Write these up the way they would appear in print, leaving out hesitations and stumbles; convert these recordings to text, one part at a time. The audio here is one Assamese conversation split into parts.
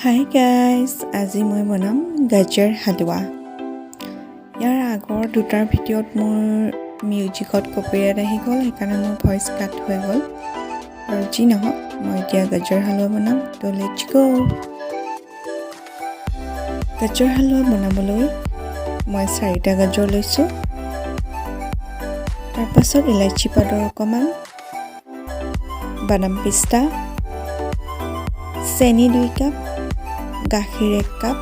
Hi guys, আজি মই বনাম গাজাৰ হালৱা। ইয়াৰ আগৰ দুটাৰ ভিডিঅ'ত মোৰ মিউজিকত কপিৰাইট আহি গ'ল, সেইকাৰণে মোৰ ভইচ কাট হৈ গ'ল। আৰু যি নহওক, মই এতিয়া গাজাৰ হালৱা বনাম, তো লেটছ গো। গাজাৰ হালৱা বনাবলৈ মই 4টা গাজৰ লৈছোঁ। তাৰপাছত ইলাইচি পাউডাৰ অকণমান, বাদাম পিস্তা, চেনি 2 কাপ, গাখীৰ 1 কাপ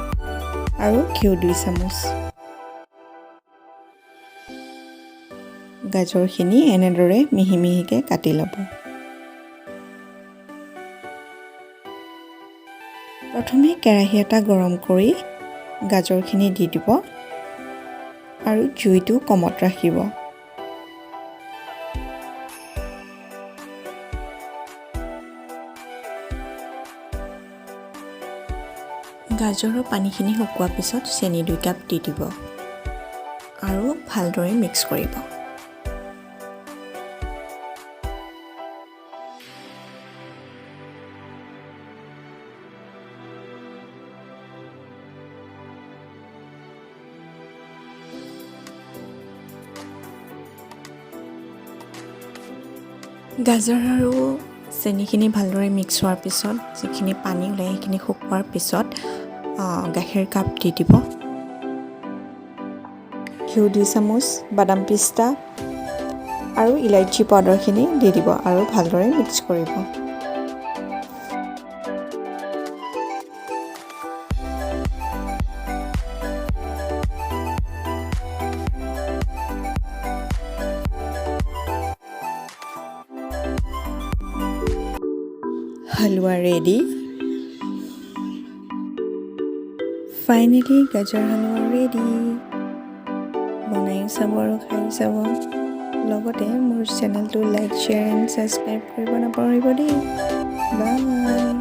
আৰু ঘিউ 2 চামুচ। গাজৰখিনি এনেদৰে মিহি মিহিকৈ কাটি ল'ব। প্ৰথমে কেৰাহী এটা গৰম কৰি গাজৰখিনি দি দিব আৰু জুইটো কমত ৰাখিব। গাজৰৰ পানীখিনি শুকোৱাৰ পিছত চেনি 2 কাপ দি দিব আৰু ভালদৰে মিক্স কৰিব। গাজৰ আৰু চেনিখিনি ভালদৰে মিক্স হোৱাৰ পিছত যিখিনি পানী ওলাই সেইখিনি শুকোৱাৰ পিছত গাখীৰ কাপ দি দিব, ঘিউ 2 চামুচ, বাদাম পিস্তা আৰু ইলাইচি পাউডাৰখিনি দি দিব আৰু ভালদৰে মিক্স কৰিব। হালৱা ৰেডি। ফাইনেলি গাজাৰ হালৱা ৰেডি। বনায়ো চাব আৰু খায়ো চাব। লগতে মোৰ চেনেলটো লাইক, শ্বেয়াৰ এণ্ড ছাবস্ক্ৰাইব কৰিব নাপাহৰিব দেই। বাই।